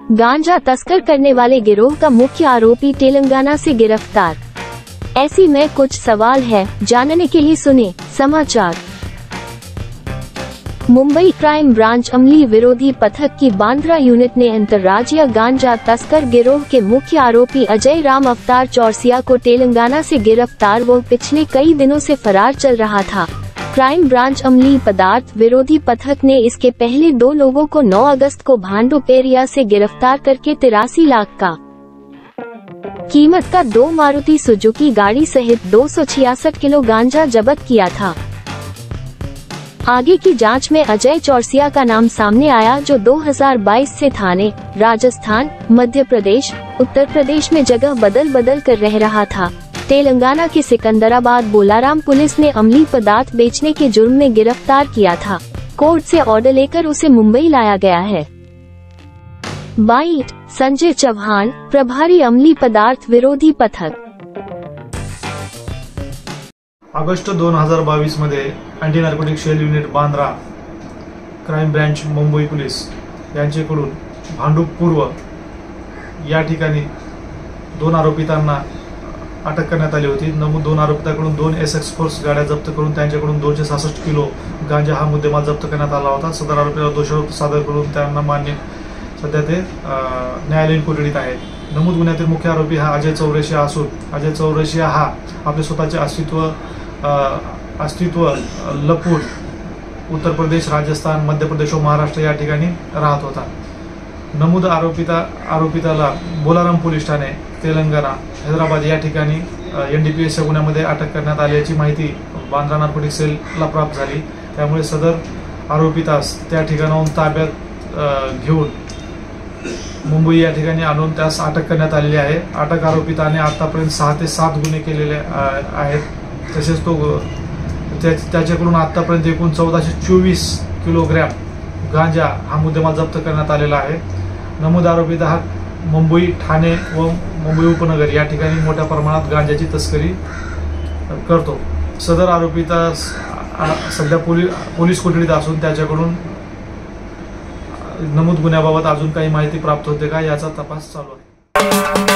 गांजा तस्कर करने वाले गिरोह का मुख्य आरोपी तेलंगाना से गिरफ्तार। ऐसी में कुछ सवाल है, जानने के लिए सुने समाचार। मुंबई क्राइम ब्रांच अमली विरोधी पथक की बांद्रा यूनिट ने अंतर्राज्यीय गांजा तस्कर गिरोह के मुख्य आरोपी अजय राम अवतार चौरसिया को तेलंगाना से गिरफ्तार। वो पिछले कई दिनों से फरार चल रहा था। क्राइम ब्रांच अमली पदार्थ विरोधी पथक ने इसके पहले 2 लोगों को 9 अगस्त को भांडुपेरिया से गिरफ्तार करके 83 लाख का कीमत का 2 मारुति सुजुकी गाड़ी सहित 266 किलो गांजा जब्त किया था। आगे की जांच में अजय चौरसिया का नाम सामने आया, जो 2022 से थाने, राजस्थान, मध्य प्रदेश, उत्तर प्रदेश में जगह बदल कर रह रहा था। तेलंगाना के सिकंदराबाद बोलाराम पुलिस ने अमली पदार्थ बेचने के जुर्म में गिरफ्तार किया था। कोर्ट से ऑर्डर लेकर उसे मुंबई लाया गया है। बाइट संजय चौहान, प्रभारी अमली पदार्थ विरोधी पथक। ऑगस्ट 2022 मध्ये anti narcotic cell unit Bandra, crime branch Mumbai police यांच्याकडून भांडूप पूर्व या ठिकाणी 2 आरोपितांना अटक करण्यात आली होती। नमूद 2 आरोपितांकडून 2 एसएक्स फोर्स गाड्या जप्त करून त्यांच्याकडून 266 किलो गांजा हा मुद्देमाल जप्त करण्यात आला होता। सदर आरोपीला दोषारोप सादर करून त्यांना मान्य सध्या ते न्यायालयीन कोठडीत आहेत। नमूद गुन्ह्यातील मुख्य आरोपी हा अजय चौरसिया असून अजय चौरसिया हा आपले स्वतःचे अस्तित्व लपून उत्तर प्रदेश, राजस्थान, मध्य प्रदेश व महाराष्ट्र या ठिकाणी राहत होता। नमूद आरोपिताला बोलाराम पोलीस ठाणे, तेलंगणा, हैदराबाद या ठिकाणी एनडीपीएस गुन्ह्यामध्ये अटक करण्यात आल्याची माहिती बांद्रा नार्कोटिक सेलला प्राप्त झाली। त्यामुळे सदर आरोपितास त्या ठिकाणाहून ताब्यात घेऊन मुंबई या ठिकाणी आणून त्यास अटक करण्यात आलेली आहे। अटक आरोपिताने आतापर्यंत 6 ते 7 गुन्हे केलेले आहेत। तसेच त्याच्याकडून आतापर्यंत एकूण 1424 किलोग्रॅम गांजा हा मुद्देमाल जप्त करण्यात आलेला आहे। नमूद आरोपिता हा मुंबई, ठाणे व मुंबई उपनगर या ठिकाणी मोठ्या प्रमाणात गांजाची तस्करी करतो। सदर आरोपिता सध्या पोलीस कोठडीत असून त्याच्याकडून नमूद गुन्ह्याबाबत अजून काही माहिती प्राप्त होते का याचा तपास चालू आहे।